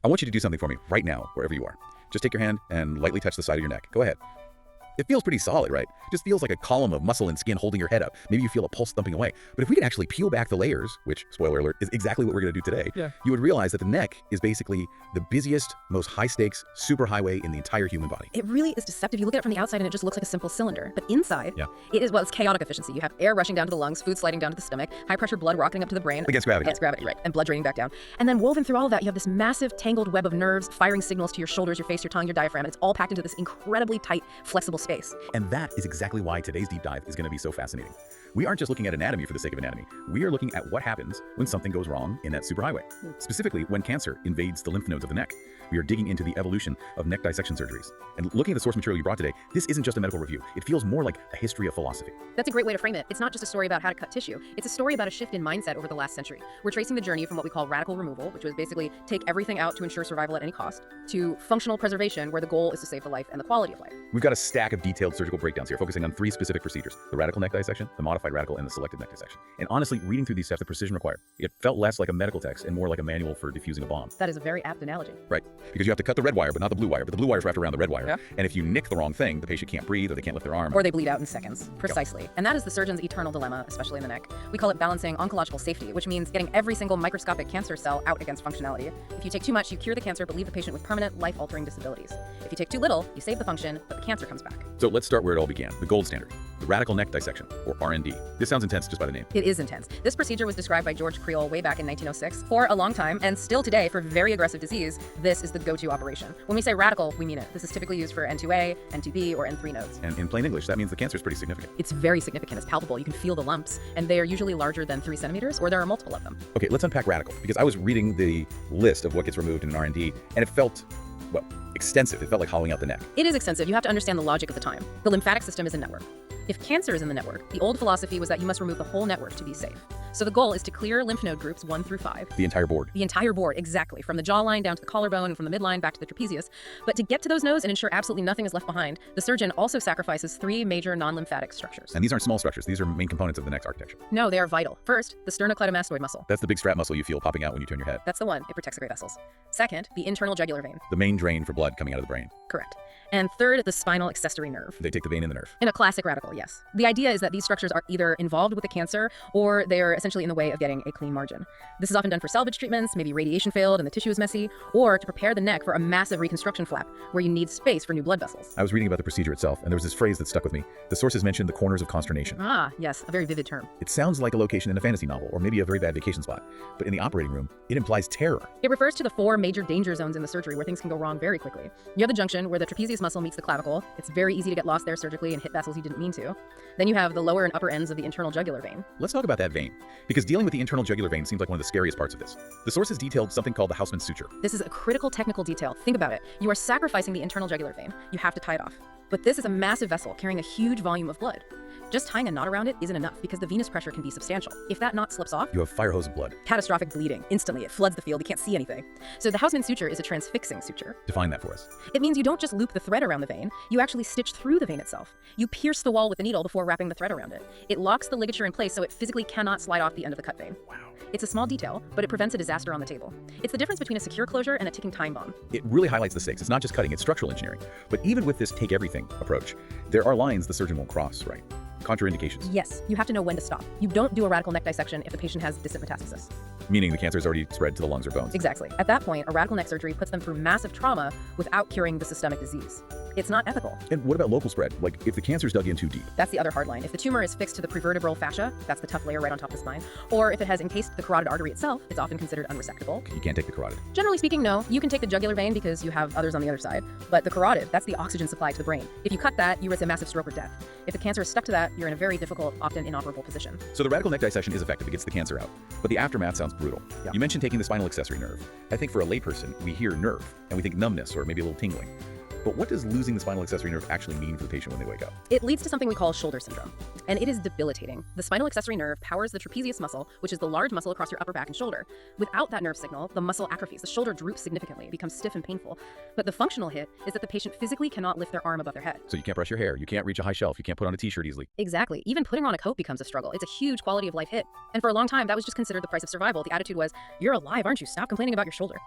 I want you to do something for me right now, wherever you are. Just take your hand and lightly touch the side of your neck. Go ahead. It feels pretty solid, right? Just feels like a column of muscle and skin holding your head up. Maybe you feel a pulse thumping away. But if we can actually peel back the layers, which, spoiler alert, is exactly what we're going to do today, you would realize that the neck is basically the busiest, most high-stakes superhighway in the entire human body. It really is deceptive. You look at it from the outside and it just looks like a simple cylinder. But inside, it is, well, it's chaotic efficiency. You have air rushing down to the lungs, food sliding down to the stomach, high-pressure blood rocketing up to the brain. Against gravity. Against gravity, right. And blood draining back down. And then woven through all of that, you have this massive, tangled web of nerves firing signals to your shoulders, your face, your tongue, your diaphragm. And it's all packed into this incredibly tight, flexible space. And that is exactly why today's deep dive is going to be so fascinating. We aren't just looking at anatomy for the sake of anatomy. We are looking at what happens when something goes wrong in that superhighway. Specifically, when cancer invades the lymph nodes of the neck. We are digging into the evolution of neck dissection surgeries. And looking at the source material you brought today, this isn't just a medical review. It feels more like a history of philosophy. That's a great way to frame it. It's not just a story about how to cut tissue. It's a story about a shift in mindset over the last century. We're tracing the journey from what we call radical removal, which was basically take everything out to ensure survival at any cost, to functional preservation, where the goal is to save the life and the quality of life. We've got a stack of detailed surgical breakdowns here, focusing on 3 specific procedures: the radical neck dissection, the modified radical, and the selective neck dissection. And honestly, reading through these steps, the precision required, it felt less like a medical text and more like a manual for defusing a bomb. That is a very apt analogy. Right, because you have to cut the red wire, but not the blue wire. But the blue wire's wrapped around the red wire. And if you nick the wrong thing, the patient can't breathe or they can't lift their arm. Or they bleed out in seconds. Precisely. And that is the surgeon's eternal dilemma, especially in the neck. We call it balancing oncological safety, which means getting every single microscopic cancer cell out against functionality. If you take too much, you cure the cancer, but leave the patient with permanent, life-altering disabilities. If you take too little, you save the function, but the cancer comes back. So let's start where it all began, the gold standard, the radical neck dissection, or RND. This sounds intense just by the name. It is intense. This procedure was described by George Creel way back in 1906. For a long time, and still today, for very aggressive disease, this is the go-to operation. When we say radical, we mean it. This is typically used for N2A, N2B, or N3 nodes. And in plain English, that means the cancer is pretty significant. It's very significant. It's palpable. You can feel the lumps, and they are usually larger than 3 centimeters, or there are multiple of them. Okay, let's unpack radical, because I was reading the list of what gets removed in an RND, and it felt, well, extensive. It felt like hollowing out the neck. It is extensive. You have to understand the logic of the time. The lymphatic system is a network. If cancer is in the network, the old philosophy was that you must remove the whole network to be safe. So the goal is to clear lymph node groups 1 through 5. The entire board. The entire board, exactly. From the jawline down to the collarbone and from the midline back to the trapezius. But to get to those nodes and ensure absolutely nothing is left behind, the surgeon also sacrifices 3 major non-lymphatic structures. And these aren't small structures. These are main components of the neck's architecture. No, they are vital. First, the sternocleidomastoid muscle. That's the big strap muscle you feel popping out when you turn your head. That's the one. It protects the great vessels. Second, the internal jugular vein. The main drain for blood coming out of the brain. Correct. And third, the spinal accessory nerve. They take the vein in the nerve. In a classic radical, yes. The idea is that these structures are either involved with the cancer or they are essentially in the way of getting a clean margin. This is often done for salvage treatments, maybe radiation failed and the tissue is messy, or to prepare the neck for a massive reconstruction flap where you need space for new blood vessels. I was reading about the procedure itself, and there was this phrase that stuck with me. The sources mentioned the corners of consternation. Ah, yes, a very vivid term. It sounds like a location in a fantasy novel, or maybe a very bad vacation spot. But in the operating room, it implies terror. It refers to the 4 major danger zones in the surgery where things can go wrong very quickly. You have the junction where the trapezius muscle meets the clavicle. It's very easy to get lost there surgically and hit vessels you didn't mean to. Then you have the lower and upper ends of the internal jugular vein. Let's talk about that vein, because dealing with the internal jugular vein seems like one of the scariest parts of this. The sources detailed something called the Houseman's suture. This is a critical technical detail. Think about it. You are sacrificing the internal jugular vein. You have to tie it off. But this is a massive vessel carrying a huge volume of blood. Just tying a knot around it isn't enough because the venous pressure can be substantial. If that knot slips off, You have fire hose of blood. catastrophic bleeding. Instantly, it floods the field. You can't see anything. So the Houseman suture is a transfixing suture. Define that for us. It means you don't just loop the thread around the vein, you actually stitch through the vein itself. You pierce the wall with the needle before wrapping the thread around it. It locks the ligature in place so it physically cannot slide off the end of the cut vein. Wow. It's a small detail, but it prevents a disaster on the table. It's the difference between a secure closure and a ticking time bomb. It really highlights the stakes. It's not just cutting, it's structural engineering. But even with this take everything approach, there are lines the surgeon won't cross, right? Contraindications. Yes, you have to know when to stop. You don't do a radical neck dissection if the patient has distant metastasis. Meaning the cancer has already spread to the lungs or bones. Exactly. At that point, a radical neck surgery puts them through massive trauma without curing the systemic disease. It's not ethical. And what about local spread? Like if the cancer's dug in too deep? That's the other hard line. If the tumor is fixed to the prevertebral fascia, that's the tough layer right on top of the spine, or if it has encased the carotid artery itself, it's often considered unresectable. You can't take the carotid. Generally speaking, no. You can take the jugular vein because you have others on the other side, but the carotid, that's the oxygen supply to the brain. If you cut that, you risk a massive stroke or death. If the cancer is stuck to that, you're in a very difficult, often inoperable position. So the radical neck dissection is effective. It gets the cancer out. But the aftermath sounds brutal. Yeah. You mentioned taking the spinal accessory nerve. I think for a layperson, we hear nerve, and we think numbness or maybe a little tingling. But what does losing the spinal accessory nerve actually mean for the patient when they wake up? It leads to something we call shoulder syndrome, and it is debilitating. The spinal accessory nerve powers the trapezius muscle, which is the large muscle across your upper back and shoulder. Without that nerve signal, the muscle atrophies. The shoulder droops significantly, becomes stiff and painful. But the functional hit is that the patient physically cannot lift their arm above their head. So you can't brush your hair, you can't reach a high shelf, you can't put on a t-shirt easily. Exactly. Even putting on a coat becomes a struggle. It's a huge quality of life hit. And for a long time, that was just considered the price of survival. The attitude was, you're alive, aren't you? Stop complaining about your shoulder.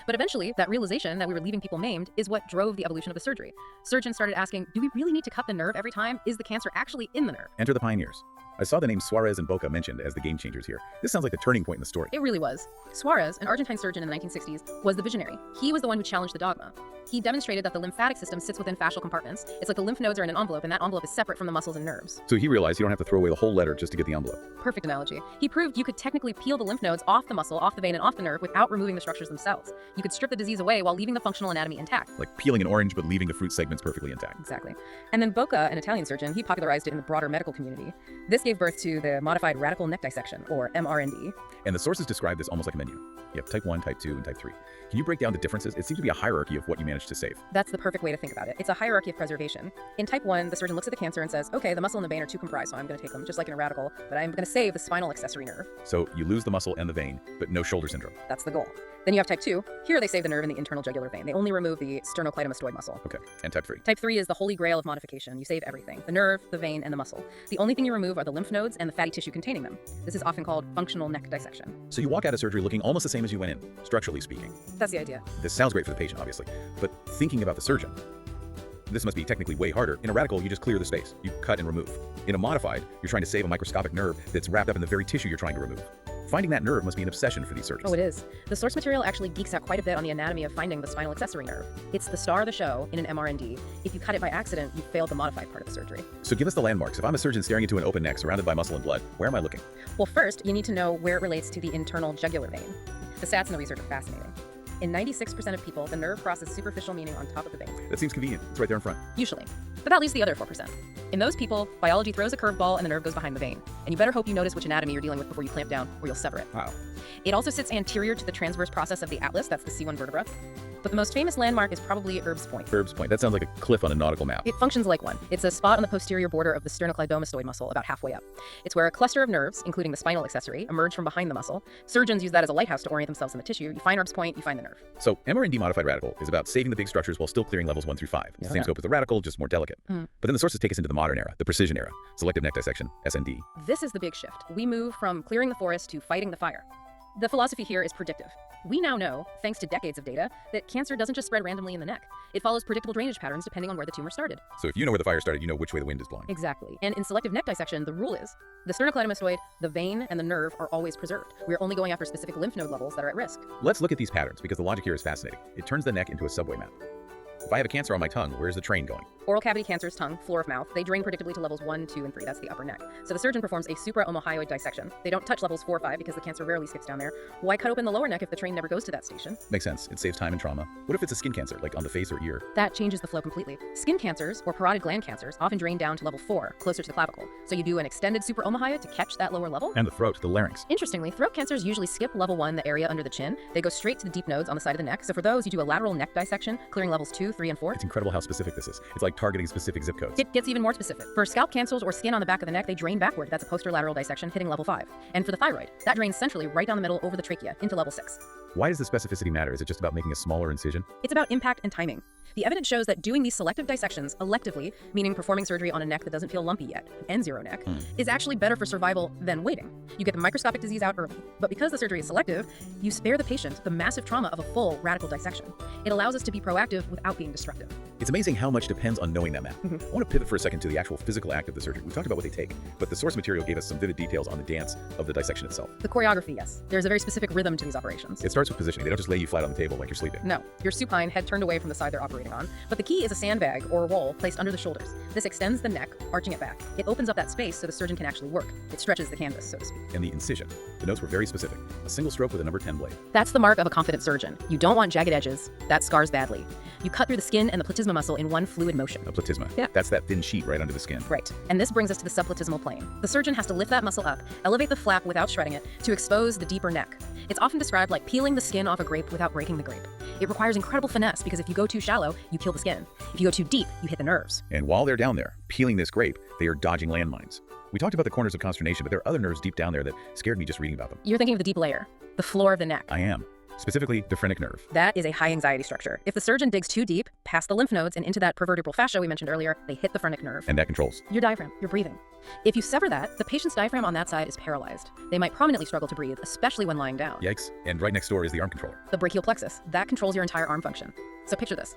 But eventually, that realization that we were leaving people maimed is what drove the evolution of the surgery. Surgeons started asking, do we really need to cut the nerve every time? Is the cancer actually in the nerve? Enter the pioneers. I saw the names Suarez and Boca mentioned as the game changers here. This sounds like the turning point in the story. It really was. Suarez, an Argentine surgeon in the 1960s, was the visionary. He was the one who challenged the dogma. He demonstrated that the lymphatic system sits within fascial compartments. It's like the lymph nodes are in an envelope, and that envelope is separate from the muscles and nerves. So he realized you don't have to throw away the whole letter just to get the envelope. Perfect analogy. He proved you could technically peel the lymph nodes off the muscle, off the vein, and off the nerve without removing the structures themselves. You could strip the disease away while leaving the functional anatomy intact. Like peeling an orange but leaving the fruit segments perfectly intact. Exactly. And then Boca, an Italian surgeon, he popularized it in the broader medical community. This gave birth to the modified radical neck dissection, or MRND. And the sources describe this almost like a menu. You have type 1, type 2, and type 3. Can you break down the differences? It seems to be a hierarchy of what you managed to save. That's the perfect way to think about it. It's a hierarchy of preservation. In type 1, the surgeon looks at the cancer and says, okay, the muscle and the vein are too comprised, so I'm going to take them, just like in a radical, but I'm going to save the spinal accessory nerve. So you lose the muscle and the vein, but no shoulder syndrome. That's the goal. Then you have type 2. Here they save the nerve in the internal jugular vein. They only remove the sternocleidomastoid muscle. Okay, and type 3. Type 3 is the holy grail of modification. You save everything: the nerve, the vein, and the muscle. The only thing you remove are the lymph nodes and the fatty tissue containing them. This is often called functional neck dissection. So you walk out of surgery looking almost the same as you went in, structurally speaking. That's the idea. This sounds great for the patient, obviously, but thinking about the surgeon, this must be technically way harder. In a radical, you just clear the space. You cut and remove. In a modified, you're trying to save a microscopic nerve that's wrapped up in the very tissue you're trying to remove. Finding that nerve must be an obsession for these surgeons. Oh, it is. The source material actually geeks out quite a bit on the anatomy of finding the spinal accessory nerve. It's the star of the show in an MRND. If you cut it by accident, you failed the modified part of the surgery. So give us the landmarks. If I'm a surgeon staring into an open neck surrounded by muscle and blood, where am I looking? Well, first, you need to know where it relates to the internal jugular vein. The stats in the research are fascinating. In 96% of people, the nerve crosses superficial meaning on top of the vein. That seems convenient. It's right there in front. Usually. But that leaves the other 4%. In those people, biology throws a curveball and the nerve goes behind the vein. And you better hope you notice which anatomy you're dealing with before you clamp down, or you'll sever it. Wow. It also sits anterior to the transverse process of the atlas, that's the C1 vertebra. But the most famous landmark is probably Erb's Point. Erb's Point. That sounds like a cliff on a nautical map. It functions like one. It's a spot on the posterior border of the sternocleidomastoid muscle, about halfway up. It's where a cluster of nerves, including the spinal accessory, emerge from behind the muscle. Surgeons use that as a lighthouse to orient themselves in the tissue. You find Erb's Point, you find the nerve. So MRND modified radical is about saving the big structures while still clearing levels 1 through 5. It's the same scope as the radical, just more delicate. But then the sources take us into the modern era, the precision era, selective neck dissection, SND. This is the big shift. We move from clearing the forest to fighting the fire. The philosophy here is predictive. We now know, thanks to decades of data, that cancer doesn't just spread randomly in the neck. It follows predictable drainage patterns depending on where the tumor started. So if you know where the fire started, you know which way the wind is blowing. Exactly. And in selective neck dissection, the rule is the sternocleidomastoid, the vein, and the nerve are always preserved. We're only going after specific lymph node levels that are at risk. Let's look at these patterns because the logic here is fascinating. It turns the neck into a subway map. If I have a cancer on my tongue, where's the train going? Oral cavity cancers, tongue, floor of mouth, they drain predictably to levels 1, 2, and 3. That's the upper neck. So the surgeon performs a supraomohyoid dissection. They don't touch levels 4 or 5 because the cancer rarely skips down there. Why cut open the lower neck if the train never goes to that station? Makes sense. It saves time and trauma. What if it's a skin cancer, like on the face or ear? That changes the flow completely. Skin cancers, or parotid gland cancers, often drain down to level 4, closer to the clavicle. So you do an extended supraomohyoid to catch that lower level. And the throat, the larynx. Interestingly, throat cancers usually skip level 1, the area under the chin. They go straight to the deep nodes on the side of the neck. So for those, you do a lateral neck dissection, clearing levels 2, 3, and 4. It's incredible how specific this is. It's like targeting specific zip codes. It gets even more specific. For scalp cancers or skin on the back of the neck, they drain backward. That's a posterolateral dissection hitting level 5. And for the thyroid, that drains centrally right down the middle over the trachea into level 6. Why does the specificity matter? Is it just about making a smaller incision? It's about impact and timing. The evidence shows that doing these selective dissections electively, meaning performing surgery on a neck that doesn't feel lumpy yet, N0 neck, is actually better for survival than waiting. You get the microscopic disease out early. But because the surgery is selective, you spare the patient the massive trauma of a full radical dissection. It allows us to be proactive without being destructive. It's amazing how much depends on knowing that map. I want to pivot for a second to the actual physical act of the surgery. We talked about what they take, but the source material gave us some vivid details on the dance of the dissection itself. The choreography, yes. There's a very specific rhythm to these operations. It starts with positioning. They don't just lay you flat on the table like you're sleeping. No, you're supine, head turned away from the side they're operating on. But the key is a sandbag or a roll placed under the shoulders. This extends the neck, arching it back. It opens up that space so the surgeon can actually work. It stretches the canvas, so to speak. And the incision. The notes were very specific. A single stroke with a number 10 blade. That's the mark of a confident surgeon. You don't want jagged edges. That scars badly. You cut through the skin and the platysma muscle in one fluid motion. A platysma. Yeah. That's that thin sheet right under the skin. Right. And this brings us to the subplatysmal plane. The surgeon has to lift that muscle up, elevate the flap without shredding it, to expose the deeper neck. It's often described like peeling the skin off a grape without breaking the grape. It requires incredible finesse because if you go too shallow, you kill the skin. If you go too deep, you hit the nerves. And while they're down there, peeling this grape, they are dodging landmines. We talked about the corners of consternation, but there are other nerves deep down there that scared me just reading about them. You're thinking of the deep layer, the floor of the neck. I am. Specifically, the phrenic nerve. That is a high anxiety structure. If the surgeon digs too deep, past the lymph nodes and into that pervertebral fascia we mentioned earlier, they hit the phrenic nerve. And that controls Your diaphragm, your breathing. If you sever that, the patient's diaphragm on that side is paralyzed. They might prominently struggle to breathe, especially when lying down. Yikes. And right next door is the arm controller. The brachial plexus, that controls your entire arm function. So picture this.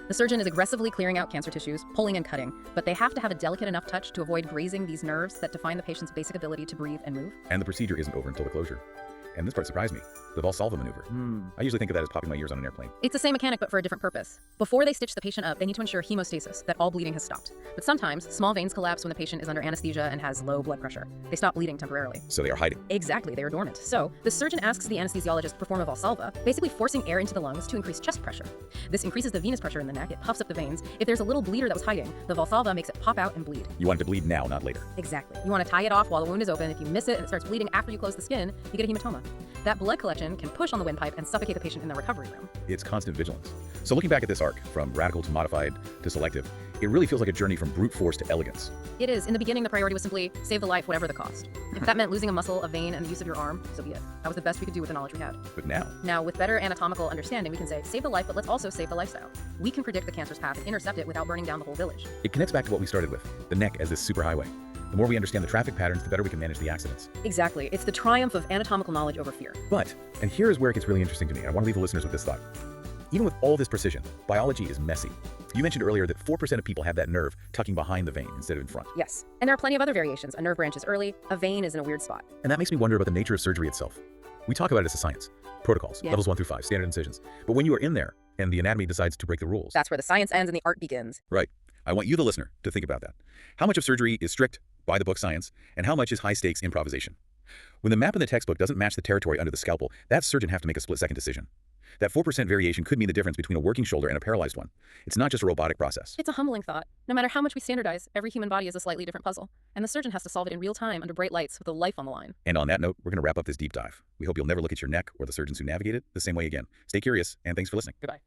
The surgeon is aggressively clearing out cancer tissues, pulling and cutting, but they have to have a delicate enough touch to avoid grazing these nerves that define the patient's basic ability to breathe and move. And the procedure isn't over until the closure. And this part surprised me. The Valsalva maneuver. I usually think of that as popping my ears on an airplane. It's the same mechanic, but for a different purpose. Before they stitch the patient up, they need to ensure hemostasis, that all bleeding has stopped. But sometimes, small veins collapse when the patient is under anesthesia and has low blood pressure. They stop bleeding temporarily. So they are hiding. Exactly, they are dormant. So, the surgeon asks the anesthesiologist to perform a Valsalva, basically forcing air into the lungs to increase chest pressure. This increases the venous pressure in the neck, it puffs up the veins. If there's a little bleeder that was hiding, the Valsalva makes it pop out and bleed. You want it to bleed now, not later. Exactly. You want to tie it off while the wound is open. If you miss it and it starts bleeding after you close the skin, you get a hematoma. That blood collection can push on the windpipe and suffocate the patient in the recovery room. It's constant vigilance. So looking back at this arc, from radical to modified to selective, it really feels like a journey from brute force to elegance. It is. In the beginning, the priority was simply save the life, whatever the cost. If that meant losing a muscle, a vein, and the use of your arm, so be it. That was the best we could do with the knowledge we had. But now, Now, with better anatomical understanding, we can say, save the life, but let's also save the lifestyle. We can predict the cancer's path and intercept it without burning down the whole village. it connects back to what we started with, the neck as this superhighway. The more we understand the traffic patterns, the better we can manage the accidents. Exactly. It's the triumph of anatomical knowledge over fear. But, and here is where it gets really interesting to me, I want to leave the listeners with this thought. Even with all this precision, biology is messy. You mentioned earlier that 4% of people have that nerve tucking behind the vein instead of in front. Yes. And there are plenty of other variations. A nerve branches early, a vein is in a weird spot. And that makes me wonder about the nature of surgery itself. We talk about it as a science. Protocols, Yeah. levels 1 through 5, standard incisions. But when you are in there and the anatomy decides to break the rules. That's where the science ends and the art begins. Right. I want you, the listener, to think about that. How much of surgery is strict, by the book science, and how much is high-stakes improvisation? When the map in the textbook doesn't match the territory under the scalpel, that surgeon have to make a split-second decision. That 4% variation could mean the difference between a working shoulder and a paralyzed one. It's not just a robotic process. It's a humbling thought. No matter how much we standardize, every human body is a slightly different puzzle. And the surgeon has to solve it in real time under bright lights with a life on the line. And on that note, we're going to wrap up this deep dive. We hope you'll never look at your neck or the surgeons who navigate it the same way again. Stay curious, and thanks for listening. Goodbye.